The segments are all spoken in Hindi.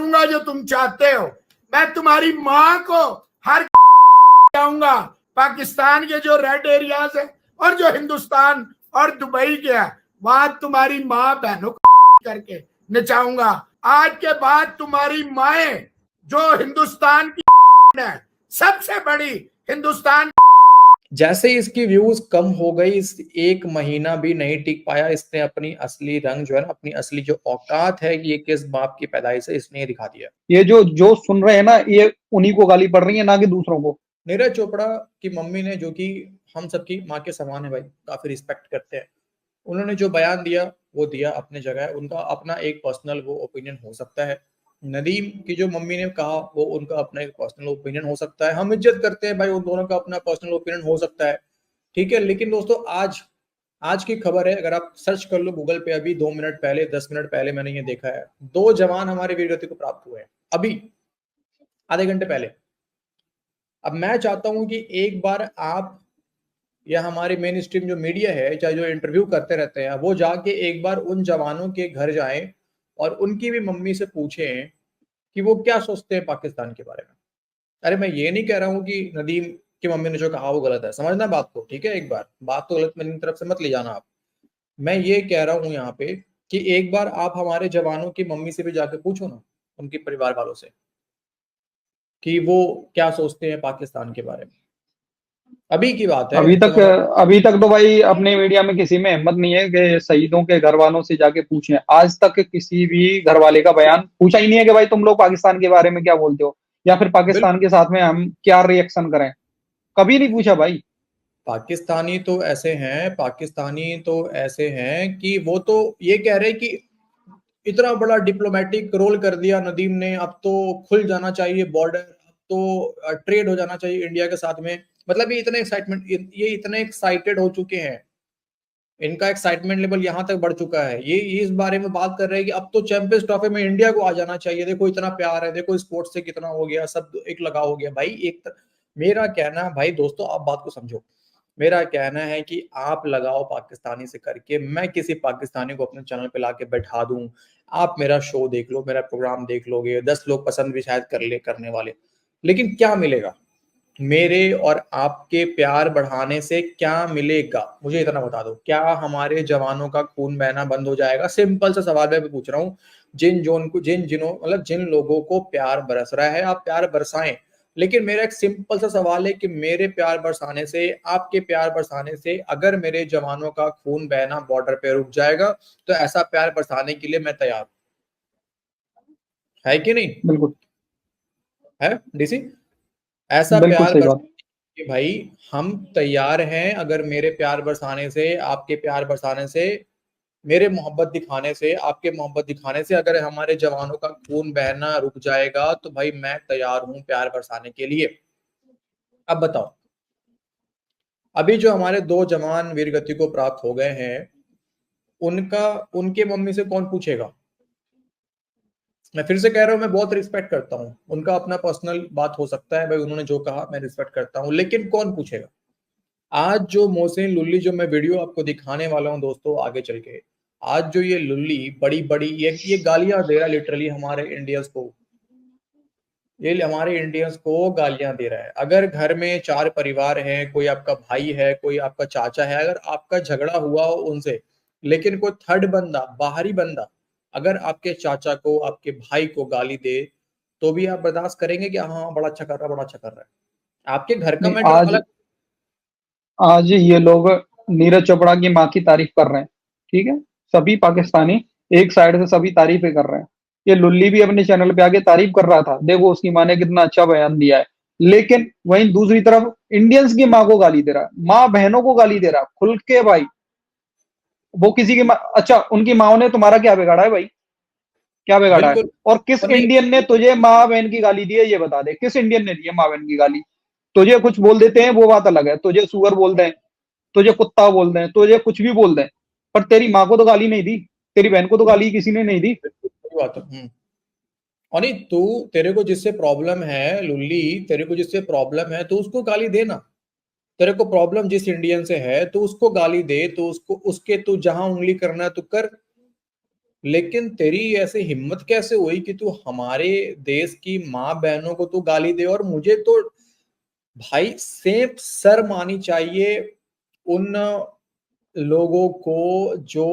करूंगा जो तुम चाहते हो। मैं तुम्हारी माँ को हर जाऊंगा। पाकिस्तान के जो रेड एरियाज है और जो हिंदुस्तान और दुबई के है, वहां तुम्हारी माँ बहनों को करके नचाऊंगा। आज के बाद तुम्हारी माएं जो हिंदुस्तान की है, सबसे बड़ी हिंदुस्तान। जैसे इसकी व्यूज कम हो गई, इस एक महीना भी नहीं टिक पाया, इसने अपनी असली रंग जो है ना, अपनी असली जो औकात है कि ये किस बाप की पैदाइश है, इसने दिखा दिया। ये जो सुन रहे हैं ना, ये उन्हीं को गाली पड़ रही है, ना कि दूसरों को। नीरज चोपड़ा की मम्मी ने, जो कि हम सबकी माँ के समान है भाई, काफी रिस्पेक्ट करते हैं, उन्होंने जो बयान दिया वो दिया अपने जगह, उनका अपना एक पर्सनल वो ओपिनियन हो सकता है। नदीम की जो मम्मी ने कहा वो उनका अपना एक पर्सनल ओपिनियन हो सकता है, हम इज्जत करते हैं भाई, उन दोनों का अपना पर्सनल ओपिनियन हो सकता है, ठीक है। लेकिन दोस्तों आज की खबर है, अगर आप सर्च कर लो गूगल पे, अभी 2 मिनट पहले 10 मिनट पहले मैंने ये देखा है, 2 जवान हमारे वीरगति को प्राप्त हुए हैं अभी आधे घंटे पहले। अब मैं चाहता हूं कि एक बार आप या हमारे मेन स्ट्रीम जो मीडिया है, चाहे जो इंटरव्यू करते रहते हैं, वो जाके एक बार उन जवानों के घर जाएं और उनकी भी मम्मी से पूछें कि वो क्या सोचते हैं पाकिस्तान के बारे में। अरे मैं ये नहीं कह रहा हूँ कि नदीम की मम्मी ने जो कहा वो गलत है, समझना बात को, ठीक है। एक बार बात तो गलत मेरी तरफ से मत ले जाना आप। मैं ये कह रहा हूँ यहाँ पे कि एक बार आप हमारे जवानों की मम्मी से भी जाके पूछो ना, उनके परिवार वालों से, कि वो क्या सोचते हैं पाकिस्तान के बारे में। अभी की बात है। अभी तक तो भाई अपने मीडिया में किसी में हिम्मत नहीं है कि शहीदों के घर वालों से जाके पूछें। आज तक किसी भी घर वाले का बयान पूछा ही नहीं है कि भाई तुम लोग पाकिस्तान के बारे में क्या बोलते हो, या फिर पाकिस्तान के साथ में हम क्या रिएक्शन करें। कभी नहीं पूछा भाई। पाकिस्तानी तो ऐसे हैं कि वो तो ये कह रहे कि इतना बड़ा डिप्लोमेटिक रोल कर दिया नदीम ने, अब तो खुल जाना चाहिए बॉर्डर, अब तो ट्रेड हो जाना चाहिए इंडिया के साथ में। मतलब ये इतने एक्साइटेड हो चुके हैं, इनका एक्साइटमेंट लेवल यहाँ तक बढ़ चुका है, ये इस बारे में बात कर रहे हैं कि अब तो चैंपियंस ट्रॉफी में इंडिया को आ जाना चाहिए। देखो इतना प्यार है, देखो स्पोर्ट्स से कितना हो गया, सब एक लगा हो गया भाई। मेरा कहना है भाई दोस्तों, आप बात को समझो, मेरा कहना है कि आप लगाओ पाकिस्तानी से करके, मैं किसी पाकिस्तानी को अपने चैनल पे लाके बैठा दूं, आप मेरा शो देख लो, मेरा प्रोग्राम देख लोगे, 10 लोग पसंद भी शायद करने वाले, लेकिन क्या मिलेगा मेरे और आपके प्यार बढ़ाने से? क्या मिलेगा मुझे इतना बता दो। क्या हमारे जवानों का खून बहना बंद हो जाएगा? सिंपल सा सवाल मैं पूछ रहा हूँ। जिन लोगों को प्यार बरस रहा है, आप प्यार बरसाएं, लेकिन मेरा एक सिंपल सा सवाल है कि मेरे प्यार बरसाने से, आपके प्यार बरसाने से अगर मेरे जवानों का खून बहना बॉर्डर पे रुक जाएगा, तो ऐसा प्यार बरसाने के लिए मैं तैयार है कि नहीं? बिल्कुल है डीसी, ऐसा बिल्कुल प्यार सही बात। कि भाई हम तैयार हैं, अगर मेरे प्यार बरसाने से, आपके प्यार बरसाने से, मेरे मोहब्बत दिखाने से, आपके मोहब्बत दिखाने से अगर हमारे जवानों का खून बहना रुक जाएगा, तो भाई मैं तैयार हूं प्यार बरसाने के लिए। अब बताओ, अभी जो हमारे 2 जवान वीरगति को प्राप्त हो गए हैं, उनके मम्मी से कौन पूछेगा? मैं फिर से कह रहा हूं, मैं बहुत रिस्पेक्ट करता हूं, उनका अपना पर्सनल बात हो सकता है भाई, उन्होंने जो कहा मैं रिस्पेक्ट करता हूं, लेकिन कौन पूछेगा? आज जो मोहसिन लुल्ली, जो मैं वीडियो आपको दिखाने वाला हूं दोस्तों आगे चल के, आज जो ये लुल्ली बड़ी बड़ी ये गालियां दे रहा है लिटरली हमारे इंडियंस को, ये हमारे इंडियंस को गालियां दे रहा है। अगर घर में 4 परिवार हैं, कोई आपका भाई है, कोई आपका चाचा है, अगर आपका झगड़ा हुआ हो उनसे, लेकिन कोई थर्ड बंदा, बाहरी बंदा अगर आपके चाचा को, आपके भाई को गाली दे, तो भी आप बर्दाश्त करेंगे कि हाँ बड़ा अच्छा कर रहा है, बड़ा अच्छा कर रहा है? आपके घर का नहीं, मैटर अलग। आज ये लोग नीरज चोपड़ा की माँ की तारीफ कर रहे हैं, ठीक है। सभी पाकिस्तानी एक साइड से सभी तारीफें कर रहे हैं। ये लुल्ली भी अपने चैनल पे आके तारीफ कर रहा था, देखो उसकी माँ ने कितना अच्छा बयान दिया है। लेकिन वहीं दूसरी तरफ इंडियंस की माँ को गाली दे रहा है, माँ बहनों को गाली दे रहा है खुल के भाई। वो किसी की अच्छा, उनकी माओ ने तुम्हारा क्या बिगाड़ा है भाई? क्या बिगाड़ा है? बिल्कुल। और किस इंडियन ने तुझे माँ बहन की गाली दी है, ये बता दे, किस इंडियन ने दी है माँ बहन की गाली? तुझे कुछ बोल देते हैं वो बात अलग है, तुझे सुअर बोल दें, तुझे कुत्ता बोल दें, तुझे कुछ भी बोल दें, पर तेरी माँ को तो गाली नहीं दी, तेरी बहन को तो गाली किसी ने नहीं दी। सही बात है। और नहीं, तेरे को जिससे प्रॉब्लम है लुल्ली, तेरे को जिससे प्रॉब्लम है तो उसको गाली देना। तेरे को प्रॉब्लम जिस इंडियन से है तो उसको गाली दे, तो उसको, उसके तू जहां उंगली करना है तो कर। लेकिन तेरी ऐसे हिम्मत कैसे हुई कि तू हमारे देश की माँ बहनों को तू गाली दे? और मुझे तो भाई सेम शर्म आनी चाहिए उन लोगों को जो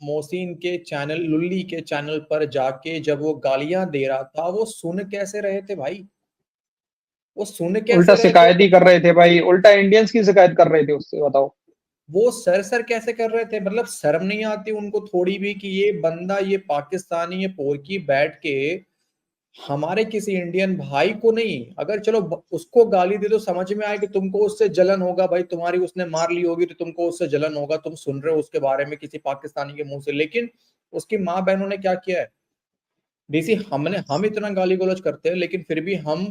मोहसिन के चैनल, लुल्ली के चैनल पर जाके जब वो गालियां दे रहा था, वो सुन कैसे रहे थे भाई? वो सुन कैसे उल्टा रहे थे? शिकायत ही कर रहे थे भाई, उल्टा इंडियंस की शिकायत कर रहे थे उससे, बताओ। वो सर कैसे कर रहे थे? मतलब शर्म नहीं आती उनको थोड़ी भी कि ये बंदा, ये पाकिस्तानी, ये पोरकी बैठ के हमारे किसी इंडियन भाई को नहीं, अगर चलो उसको गाली दे तो समझ में आए कि तुमको उससे जलन होगा भाई, तुम्हारी उसने मार ली होगी तो तुमको उससे जलन होगा, तुम सुन रहे हो उसके बारे में किसी पाकिस्तानी के मुंह से। लेकिन उसकी माँ बहनों ने क्या किया है? डीसी हम इतना गाली गलौज करते हैं, लेकिन फिर भी हम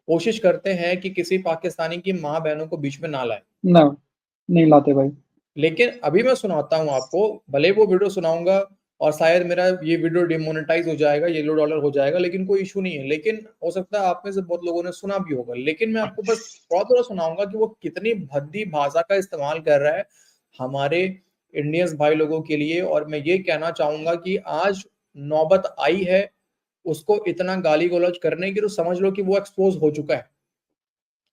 कोशिश करते हैं कि किसी पाकिस्तानी की माँ बहनों को बीच में ना लाए। ना, नहीं लाते भाई। लेकिन अभी मैं सुनाता हूँ आपको, भले वो वीडियो सुनाऊंगा और शायद मेरा ये वीडियो डिमोनेटाइज हो जाएगा, येलो डॉलर हो जाएगा, लेकिन कोई इशू नहीं है। लेकिन हो सकता है आप में से बहुत लोगों ने सुना भी होगा, लेकिन मैं आपको बस थोड़ा थोड़ा सुनाऊंगा कि वो कितनी भद्दी भाषा का इस्तेमाल कर रहा है हमारे इंडियंस भाई लोगों के लिए। और मैं ये कहना चाहूंगा कि आज नौबत आई है उसको इतना गाली गलौज करने की, तो समझ लो कि वो एक्सपोज हो चुका है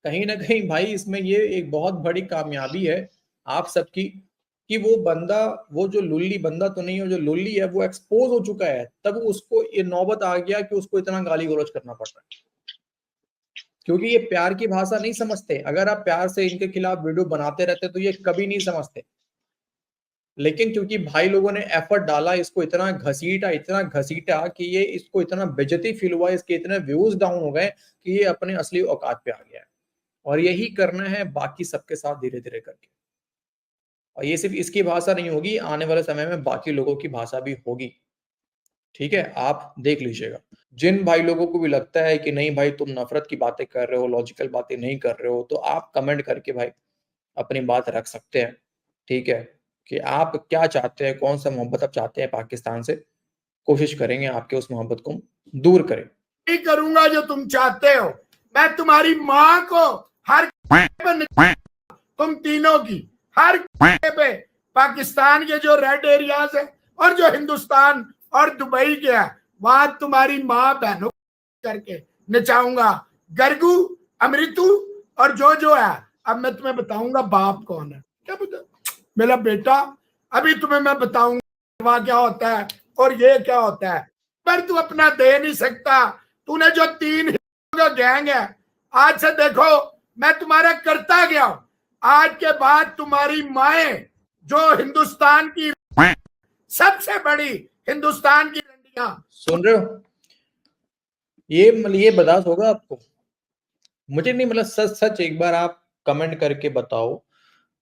कहीं ना कहीं भाई। इसमें ये एक बहुत बड़ी कामयाबी है आप सबकी कि वो बंदा, वो जो लुल्ली बंदा तो नहीं है, जो लुल्ली है वो एक्सपोज हो चुका है, तब उसको ये नौबत आ गया कि उसको इतना गाली गलौज करना पड़ रहा है, क्योंकि ये प्यार की भाषा नहीं समझते। अगर आप प्यार से इनके खिलाफ वीडियो बनाते रहते तो ये कभी नहीं समझते, लेकिन क्योंकि भाई लोगों ने एफर्ट डाला, इसको इतना घसीटा कि ये इसको इतना बेइज्जती फील हुआ, इसके इतने व्यूज डाउन हो गए कि ये अपने असली औकात पे आ गया है। और यही करना है बाकी सबके साथ धीरे धीरे करके। और ये सिर्फ इसकी भाषा नहीं होगी, आने वाले समय में बाकी लोगों की भाषा भी होगी। ठीक है, आप देख लीजिएगा। जिन भाई लोगों को भी लगता है कि नहीं भाई तुम नफरत की बातें कर रहे हो, लॉजिकल बातें नहीं कर रहे हो, तो आप कमेंट करके भाई अपनी बात रख सकते हैं। ठीक है, कि आप क्या चाहते हैं, कौन सा मोहब्बत आप चाहते हैं पाकिस्तान से। कोशिश करेंगे आपके उस मोहब्बत को दूर करें। नहीं करूंगा जो तुम चाहते हो। मैं तुम्हारी माँ को हर तुम तीनों की हर पे पाकिस्तान के जो रेड एरियाज है और जो हिंदुस्तान और दुबई के है, वहां तुम्हारी माँ बहनों करके नचाऊंगा। गर्गू, अमृतू और जो है। अब मैं तुम्हें बताऊंगा बाप कौन है। क्या बता मेरा बेटा, अभी तुम्हें मैं बताऊंगा क्या होता है और ये क्या होता है, पर तू अपना दे नहीं सकता। तूने जो 3 का गैंग है, आज से देखो मैं तुम्हारा करता गया हूं। आज के बाद तुम्हारी माए जो हिंदुस्तान की सबसे बड़ी हिंदुस्तान की रंडियां, सुन रहे हो? ये बर्दाश्त होगा आपको? मुझे नहीं, मतलब सच सच एक बार आप कमेंट करके बताओ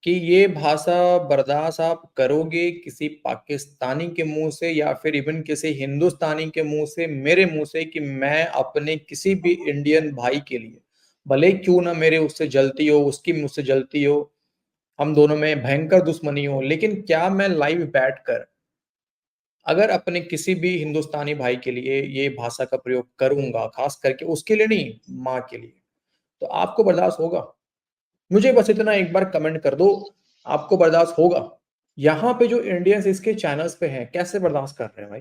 कि ये भाषा बर्दाश्त आप करोगे किसी पाकिस्तानी के मुंह से या फिर इवन किसी हिंदुस्तानी के मुंह से, मेरे मुंह से, कि मैं अपने किसी भी इंडियन भाई के लिए, भले क्यों ना मेरे उससे जलती हो, उसकी मुझसे जलती हो, हम दोनों में भयंकर दुश्मनी हो, लेकिन क्या मैं लाइव बैठकर अगर अपने किसी भी हिंदुस्तानी भाई के लिए ये भाषा का प्रयोग करूंगा, खास करके उसके लिए नहीं, माँ के लिए, तो आपको बर्दाश्त होगा? मुझे बस इतना एक बार कमेंट कर दो, आपको बर्दाश्त होगा? यहाँ पे जो इंडियंस इसके चैनल्स पे हैं कैसे बर्दाश्त कर रहे हैं भाई?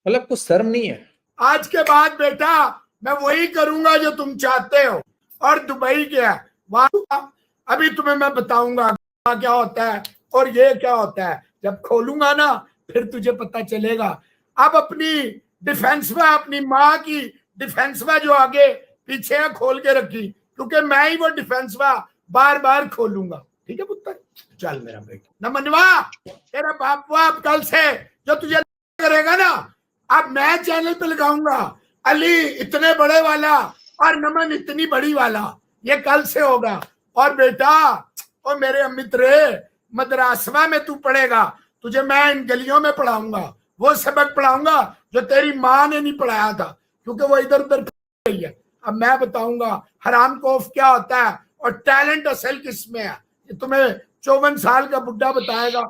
मतलब कुछ शर्म नहीं है? आज के बाद बेटा मैं वही करूंगा जो तुम चाहते हो। और दुबई क्या है वहां, अभी तुम्हें मैं बताऊंगा क्या होता है और ये क्या होता है। जब खोलूंगा ना फिर तुझे पता चलेगा। अब अपनी डिफेंस में, अपनी माँ की डिफेंस में जो आगे पीछे खोल के रखी, क्योंकि मैं ही वो डिफेंस में बार बार खोलूंगा। ठीक है पुत्र, चल मेरा बेटा। न मनवा तेरा बाप वाप कल से जो तुझे करेगा ना, अब मैं चैनल पे लगाऊंगा अली इतने बड़े वाला और नमन इतनी बड़ी वाला, ये कल से होगा। और बेटा और मेरे मित्र, मदरासवा में तू पढ़ेगा, तुझे मैं इन गलियों में पढ़ाऊंगा, वो सबक पढ़ाऊंगा जो तेरी माँ ने नहीं पढ़ाया था, क्योंकि वो इधर उधर गई है। अब मैं बताऊंगा हरामखोफ क्या होता है और टैलेंट असल किसमें है, ये तुम्हें 54 साल का बुढ़ा बताएगा।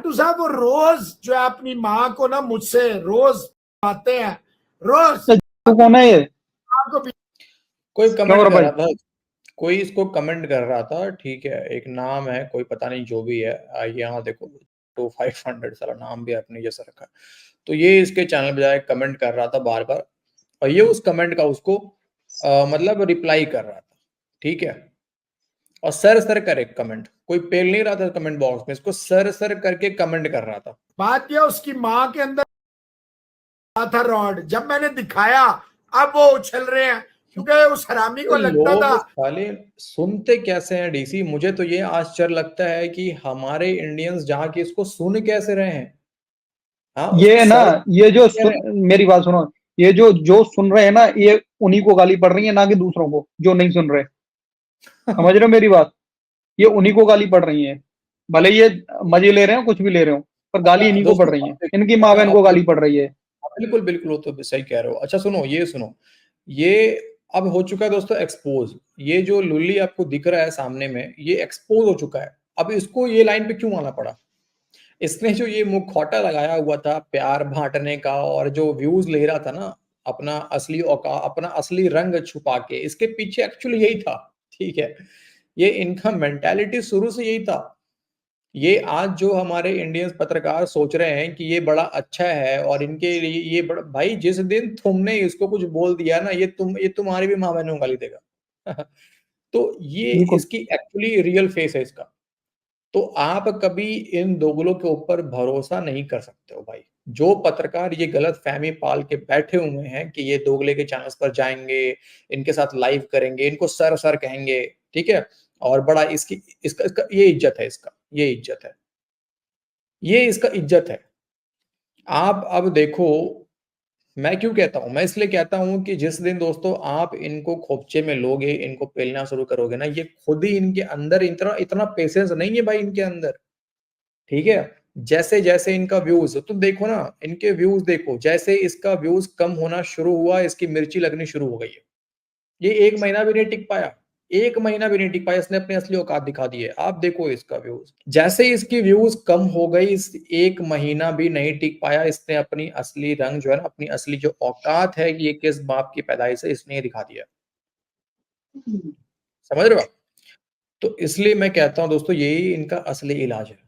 तो साहब वो रोज जो है अपनी माँ को ना मुझसे रोज आते हैं, रोज। कौन है ये? आपको कोई कमेंट कर रहा था, कोई इसको कमेंट कर रहा था, ठीक है, एक नाम है कोई, पता नहीं जो भी है, यहाँ देखो 2500 साला नाम भी अपने जैसा रखा। तो ये इसके चैनल पे जाके कमेंट कर रहा था बार बार, और ये उस कमेंट का उसको मतलब रिप्लाई कर रहा था, ठीक है। और सर करे कमेंट, कोई पेल नहीं रहा था कमेंट बॉक्स में, इसको सर करके कमेंट कर रहा था। बात यह उसकी माँ के अंदर था रॉड, जब मैंने दिखाया अब वो उछल रहे हैं, क्योंकि उस हरामी को लगता था। लोग साले सुनते कैसे हैं डीसी, मुझे तो ये आश्चर्य लगता है कि हमारे इंडियंस जहाँ की इसको सुन कैसे रहे हैं। हाँ, ये ना, ये जो सर मेरी बात सुनो, ये जो सुन रहे हैं ना, ये उन्हीं को गाली पड़ रही है, ना कि दूसरों को जो नहीं सुन रहे। समझ रहे हो मेरी बात? ये उन्हीं को गाली पड़ रही है, भले ये मजे ले रहे हो, कुछ भी ले रहे हो, पर गाली इन्हीं को पड़ दोस्तों रही है, अब इनकी माँ बहन को गाली पड़ रही है। बिल्कुल बिल्कुल, वो तो सही कह रहे हो। अच्छा सुनो, ये सुनो, ये अब हो चुका है दोस्तों एक्सपोज। ये जो लुल्ली आपको दिख रहा है सामने में, ये एक्सपोज हो चुका है। अब इसको ये लाइन पे क्यों आना पड़ा? इसने जो ये मुखौटा लगाया हुआ था प्यार बांटने का, और जो व्यूज ले रहा था ना, अपना असली औकात, अपना असली रंग छुपा के, इसके पीछे एक्चुअली यही था, ठीक है। ये इनका मेंटालिटी शुरू से यही था। ये आज जो हमारे इंडियंस पत्रकार सोच रहे हैं कि ये बड़ा अच्छा है और इनके लिए ये बड़ा, भाई जिस दिन तुमने इसको कुछ बोल दिया ना, ये तुम्हारी भी माँ बहनों को गाली देगा। तो ये बिल्कुल। इसकी एक्चुअली रियल फेस है इसका। तो आप कभी इन दोगलों के ऊपर भरोसा नहीं कर सकते हो भाई। जो पत्रकार ये गलत फहमी पाल के बैठे हुए हैं कि ये दोगले के चैनल्स पर जाएंगे, इनके साथ लाइव करेंगे, इनको सर कहेंगे, ठीक है, और बड़ा इसकी इसका इसका ये इज्जत है, इसका ये इज्जत है, ये इसका इज्जत है। आप अब देखो, मैं क्यों कहता हूं, मैं इसलिए कहता हूं कि जिस दिन दोस्तों आप इनको खोपचे में लोगे, इनको पेलना शुरू करोगे ना, ये खुद ही इनके अंदर इतना इतना पेशेंस नहीं है भाई इनके अंदर, ठीक है। जैसे जैसे इनका व्यूज, तुम देखो ना, इनके व्यूज देखो, जैसे इसका व्यूज कम होना शुरू हुआ, इसकी मिर्ची लगनी शुरू हो गई है। ये 1 महीना भी नहीं टिक पाया, 1 महीना भी नहीं टिक पाया, इसने अपनी असली औकात दिखा दी है। आप देखो इसका व्यूज, जैसे इसकी व्यूज कम हो गई, इस 1 महीना भी नहीं टिक पाया, इसने अपनी असली रंग जो है ना, अपनी असली जो औकात है कि ये किस बाप की पैदाइश है, इसने दिखा दिया। समझ रहे हो आप? तो इसलिए मैं कहता हूं दोस्तों, यही इनका असली इलाज है।